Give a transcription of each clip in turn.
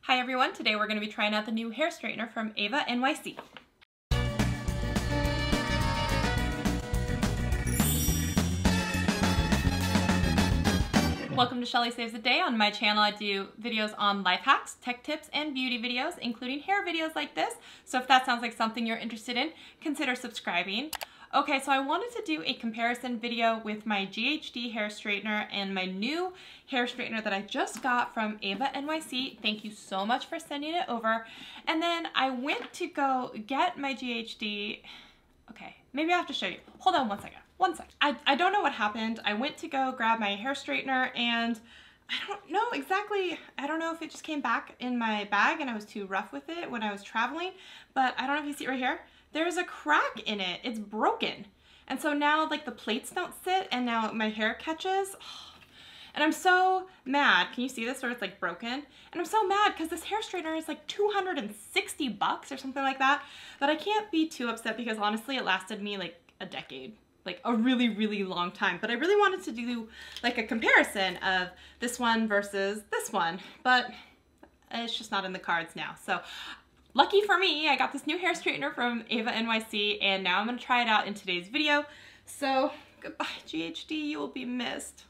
Hi everyone, today we're going to be trying out the new hair straightener from Eva NYC. Welcome to Shelly Saves a Day. On my channel I do videos on life hacks, tech tips, and beauty videos, including hair videos like this. So if that sounds like something you're interested in, consider subscribing. Okay, so I wanted to do a comparison video with my GHD hair straightener and my new hair straightener that I just got from Eva NYC. Thank you so much for sending it over. And then I went to go get my GHD. Okay, maybe I have to show you. Hold on one second. I don't know what happened. I went to go grab my hair straightener and I don't know exactly. I don't know if it just came back in my bag and I was too rough with it when I was traveling, but I don't know if you see it right here. There's a crack in it. It's broken. And so now like the plates don't sit and now my hair catches. And I'm so mad. Can you see this where it's like broken? And I'm so mad because this hair straightener is like 260 bucks or something like that. But I can't be too upset because honestly it lasted me like a decade. Like a really, really long time. But I really wanted to do like a comparison of this one versus this one. But it's just not in the cards now. So lucky for me, I got this new hair straightener from Eva NYC and now I'm going to try it out in today's video. So goodbye GHD, you will be missed.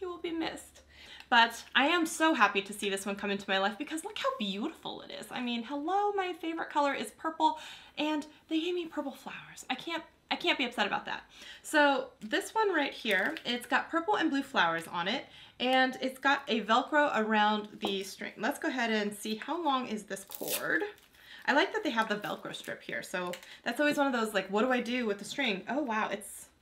You will be missed. But I am so happy to see this one come into my life because look how beautiful it is. I mean, hello, my favorite color is purple and they gave me purple flowers. I can't be upset about that. So this one right here, it's got purple and blue flowers on it and it's got a Velcro around the string. Let's go ahead and see how long is this cord. I like that they have the Velcro strip here. So that's always one of those like, what do I do with the string? Oh wow,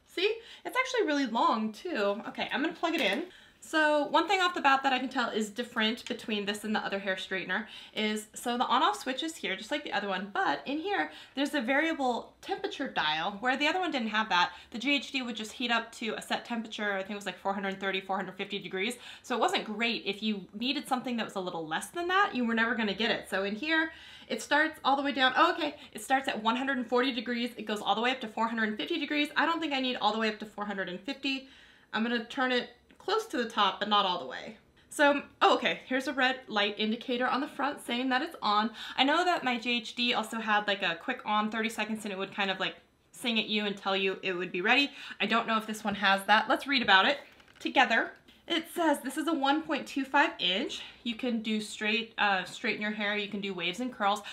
see, it's actually really long too. Okay, I'm gonna plug it in. So one thing off the bat that I can tell is different between this and the other hair straightener is, so the on-off switch is here, just like the other one, but in here, there's a variable temperature dial, where the other one didn't have that. The GHD would just heat up to a set temperature, I think it was like 430, 450 degrees, so it wasn't great. If you needed something that was a little less than that, you were never gonna get it. So in here, it starts all the way down, oh okay, it starts at 140 degrees, it goes all the way up to 450 degrees. I don't think I need all the way up to 450. I'm gonna turn it close to the top, but not all the way. So, oh, okay, here's a red light indicator on the front saying that it's on. I know that my GHD also had like a quick on 30 seconds and it would kind of like sing at you and tell you it would be ready. I don't know if this one has that. Let's read about it together. It says this is a 1.25 inch. You can do straighten your hair. You can do waves and curls.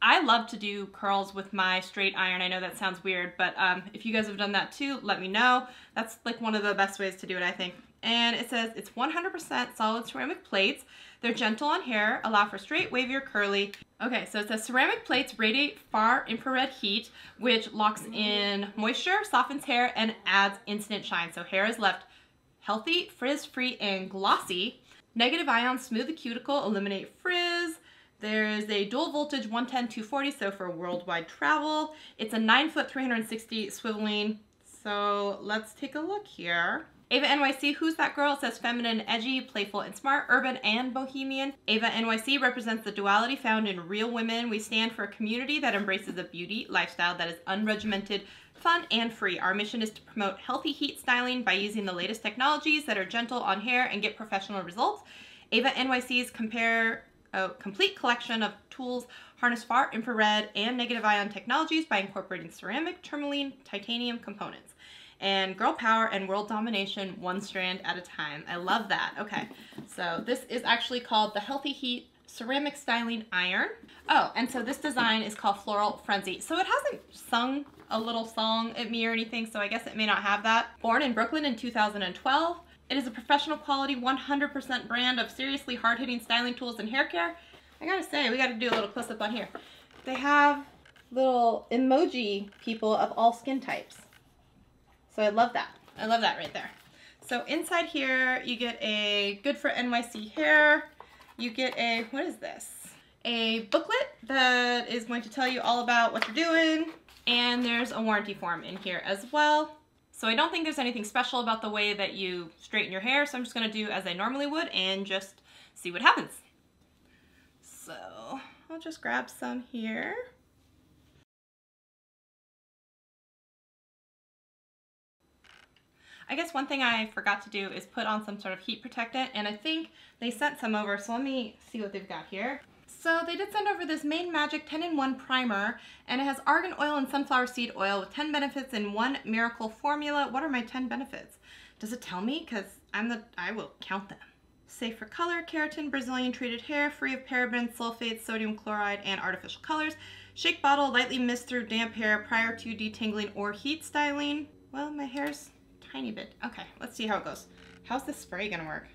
I love to do curls with my straight iron. I know that sounds weird, but if you guys have done that too, let me know. That's like one of the best ways to do it, I think. And it says it's 100% solid ceramic plates. They're gentle on hair, allow for straight, wavy, or curly. Okay, so it says ceramic plates radiate far infrared heat, which locks in moisture, softens hair, and adds instant shine. So hair is left healthy, frizz-free, and glossy. Negative ions smooth the cuticle, eliminate frizz. There's a dual voltage 110-240, so for worldwide travel. It's a 9-foot 360 swiveling. So let's take a look here. Eva NYC, who's that girl? It says feminine, edgy, playful, and smart, urban, and bohemian. Eva NYC represents the duality found in real women. We stand for a community that embraces a beauty lifestyle that is unregimented, fun, and free. Our mission is to promote healthy heat styling by using the latest technologies that are gentle on hair and get professional results. Eva NYC's complete collection of tools harness far infrared and negative ion technologies by incorporating ceramic, tourmaline, titanium components. And girl power and world domination, one strand at a time. I love that. Okay, so this is actually called the Healthy Heat Ceramic Styling Iron. Oh, and so this design is called Floral Frenzy. So it hasn't sung a little song at me or anything, so I guess it may not have that. Born in Brooklyn in 2012, it is a professional quality 100% brand of seriously hard-hitting styling tools and hair care. I gotta say, we gotta do a little close-up on here. They have little emoji people of all skin types. So I love that. I love that right there. So inside here, you get a Good for NYC hair. You get a, what is this? A booklet that is going to tell you all about what you're doing. And there's a warranty form in here as well. So I don't think there's anything special about the way that you straighten your hair. So I'm just gonna do as I normally would and just see what happens. So I'll just grab some here. I guess one thing I forgot to do is put on some sort of heat protectant, and I think they sent some over, so let me see what they've got here. So they did send over this Main Magic 10-in-1 primer, and it has argan oil and sunflower seed oil with 10 benefits in one miracle formula. What are my 10 benefits? Does it tell me? Because I will count them. Safe for color, keratin, Brazilian treated hair, free of parabens, sulfates, sodium chloride, and artificial colors. Shake bottle, lightly mist through damp hair prior to detangling or heat styling. Well, my hair's tiny bit. Okay, let's see how it goes. How's this spray gonna work?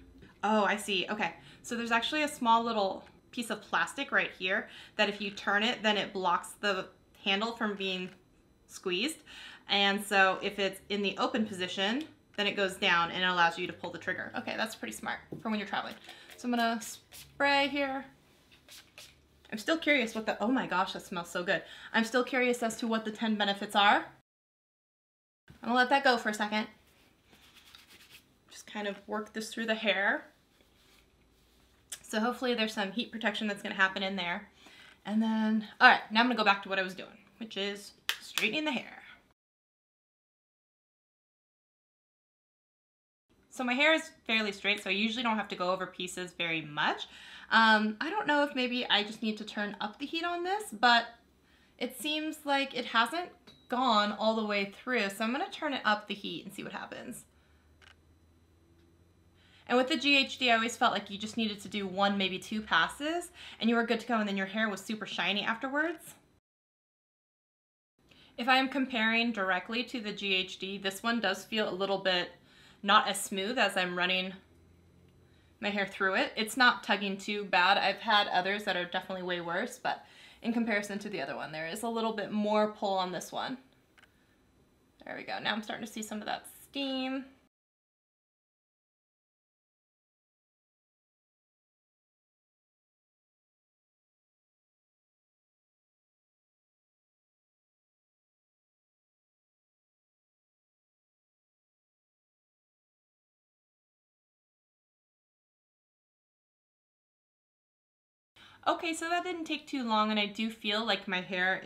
Oh, I see. Okay, so there's actually a small little piece of plastic right here that if you turn it, then it blocks the handle from being squeezed. And so if it's in the open position, then it goes down and it allows you to pull the trigger. Okay, that's pretty smart for when you're traveling. So I'm gonna spray here. I'm still curious what the, oh my gosh, that smells so good. I'm still curious as to what the 10 benefits are. I'm gonna let that go for a second. Just kind of work this through the hair. So hopefully there's some heat protection that's gonna happen in there. And then, all right, now I'm gonna go back to what I was doing, which is straightening the hair. So my hair is fairly straight, so I usually don't have to go over pieces very much. I don't know if maybe I just need to turn up the heat on this, but it seems like it hasn't gone all the way through. So I'm gonna turn it up the heat and see what happens. And with the GHD, I always felt like you just needed to do 1, maybe 2 passes, and you were good to go, and then your hair was super shiny afterwards. If I am comparing directly to the GHD, this one does feel a little bit not as smooth as I'm running my hair through it. It's not tugging too bad. I've had others that are definitely way worse, but in comparison to the other one, there is a little bit more pull on this one. There we go. Now I'm starting to see some of that steam. Okay, so that didn't take too long, and I do feel like my hair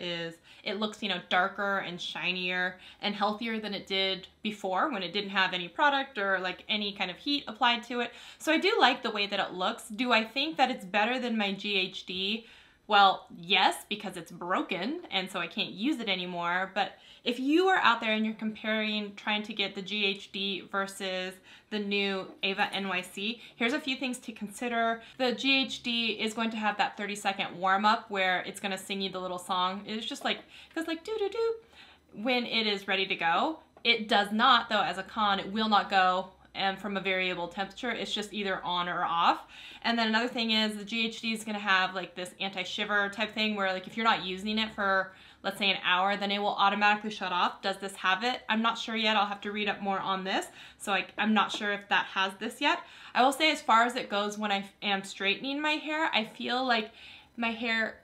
it looks, you know, darker and shinier and healthier than it did before when it didn't have any product or like any kind of heat applied to it. So I do like the way that it looks. Do I think that it's better than my GHD? Well, yes, because it's broken and so I can't use it anymore. But if you are out there and you're comparing, trying to get the GHD versus the new Eva NYC, here's a few things to consider. The GHD is going to have that 30-second warm-up where it's going to sing you the little song. It's just like, it goes like doo-doo-doo when it is ready to go. It does not, though, as a con, it will not go and from a variable temperature. It's just either on or off. And then another thing is the GHD is going to have like this anti-shiver type thing where like if you're not using it for, let's say, an hour, then it will automatically shut off. Does this have it? I'm not sure yet. I'll have to read up more on this. So I'm not sure if that has this yet. I will say as far as it goes when I am straightening my hair, I feel like my hair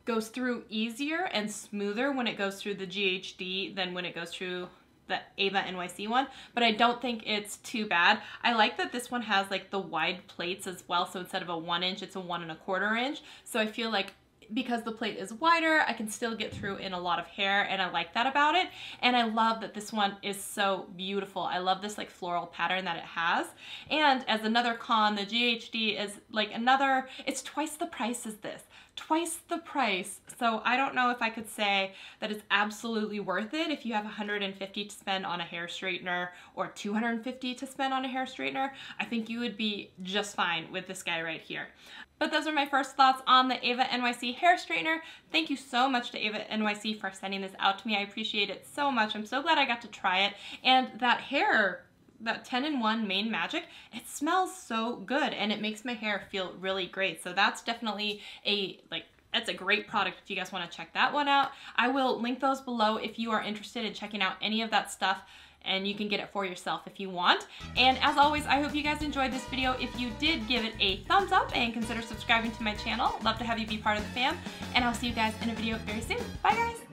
goes through easier and smoother when it goes through the GHD than when it goes through the Eva NYC one, but I don't think it's too bad. I like that this one has like the wide plates as well, so instead of a 1 inch, it's a 1 1/4 inch. So I feel like because the plate is wider, I can still get through in a lot of hair, and I like that about it. And I love that this one is so beautiful. I love this like floral pattern that it has. And as another con, the GHD is like it's twice the price as this. Twice the price. So I don't know if I could say that it's absolutely worth it if you have $150 to spend on a hair straightener or $250 to spend on a hair straightener. I think you would be just fine with this guy right here. But those are my first thoughts on the Eva NYC hair straightener. Thank you so much to Eva NYC for sending this out to me. I appreciate it so much. I'm so glad I got to try it. And that hair, that 10-in-1 Main Magic, it smells so good and it makes my hair feel really great. So that's definitely that's a great product if you guys want to check that one out. I will link those below if you are interested in checking out any of that stuff, and you can get it for yourself if you want. And as always, I hope you guys enjoyed this video. If you did, give it a thumbs up and consider subscribing to my channel. Love to have you be part of the fam, and I'll see you guys in a video very soon. Bye guys!